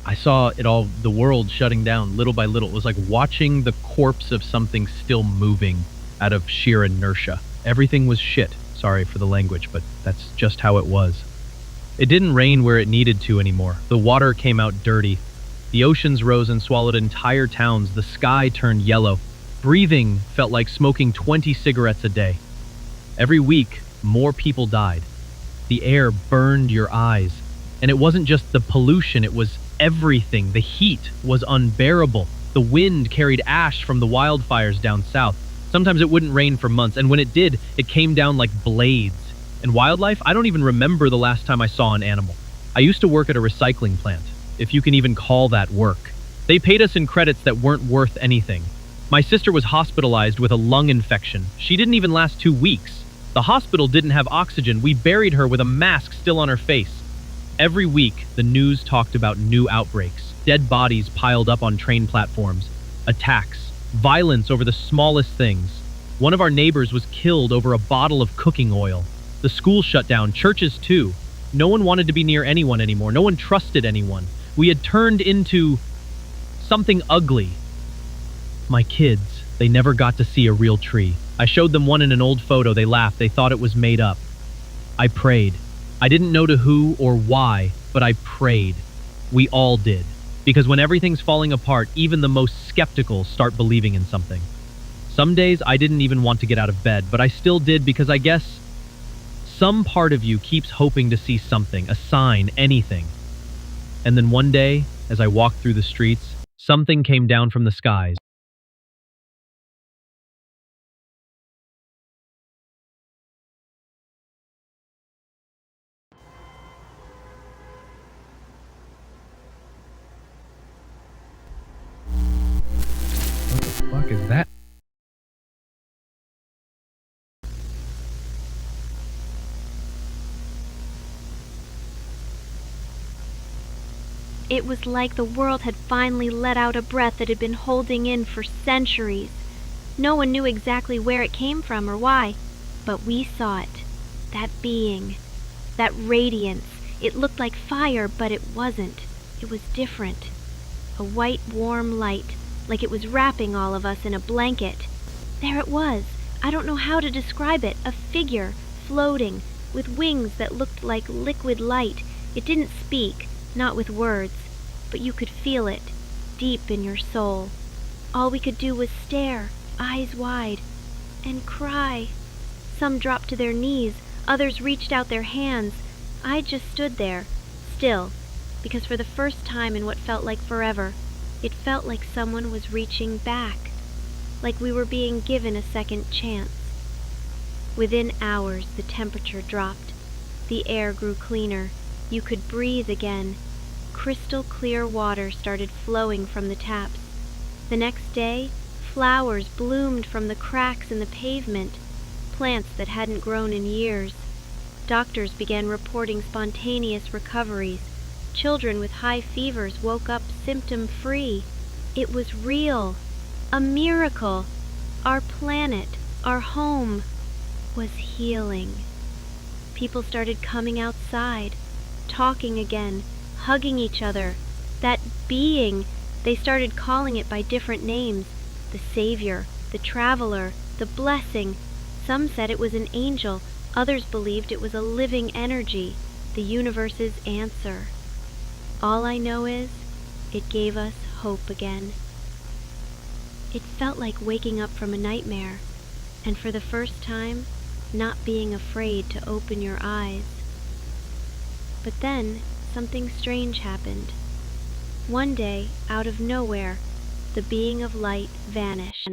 I saw it all, the world shutting down little by little. It was like watching the corpse of something still moving out of sheer inertia. Everything was shit. Sorry for the language, but that's just how it was. It didn't rain where it needed to anymore. The water came out dirty. The oceans rose and swallowed entire towns. The sky turned yellow. Breathing felt like smoking 20 cigarettes a day. Every week, more people died. The air burned your eyes. And it wasn't just the pollution, it was everything. The heat was unbearable. The wind carried ash from the wildfires down south. Sometimes it wouldn't rain for months, and when it did, it came down like blades. And wildlife, I don't even remember the last time I saw an animal. I used to work at a recycling plant, if you can even call that work. They paid us in credits that weren't worth anything. My sister was hospitalized with a lung infection. She didn't even last 2 weeks. The hospital didn't have oxygen. We buried her with a mask still on her face. Every week, the news talked about new outbreaks, dead bodies piled up on train platforms, attacks, violence over the smallest things. One of our neighbors was killed over a bottle of cooking oil. The school shut down, churches too. No one wanted to be near anyone anymore. No one trusted anyone. We had turned into something ugly. My kids, they never got to see a real tree. I showed them one in an old photo. They laughed. They thought it was made up. I prayed. I didn't know to who or why, but I prayed. We all did. Because when everything's falling apart, even the most skeptical start believing in something. Some days I didn't even want to get out of bed, but I still did because I guess some part of you keeps hoping to see something, a sign, anything. And then one day, as I walked through the streets, something came down from the skies. What the fuck is that? It was like the world had finally let out a breath it had been holding in for centuries. No one knew exactly where it came from or why, but we saw it. That being, that radiance. It looked like fire, but it wasn't. It was different. A white, warm light, like it was wrapping all of us in a blanket. There it was. I don't know how to describe it. A figure, floating, with wings that looked like liquid light. It didn't speak, not with words, but you could feel it, deep in your soul. All we could do was stare, eyes wide, and cry. Some dropped to their knees, others reached out their hands. I just stood there, still, because for the first time in what felt like forever, it felt like someone was reaching back, like we were being given a second chance. Within hours, the temperature dropped. The air grew cleaner. You could breathe again. Crystal clear water started flowing from the taps. The next day, flowers bloomed from the cracks in the pavement, plants that hadn't grown in years. Doctors began reporting spontaneous recoveries. Children with high fevers woke up symptom-free. It was real. A miracle. Our planet, our home, was healing. People started coming outside, talking again, hugging each other. That being, they started calling it by different names. The Savior, the Traveler, the Blessing. Some said it was an angel. Others believed it was a living energy, the universe's answer. All I know is, it gave us hope again. It felt like waking up from a nightmare, and for the first time, not being afraid to open your eyes. But then, something strange happened. One day, out of nowhere, the being of light vanished.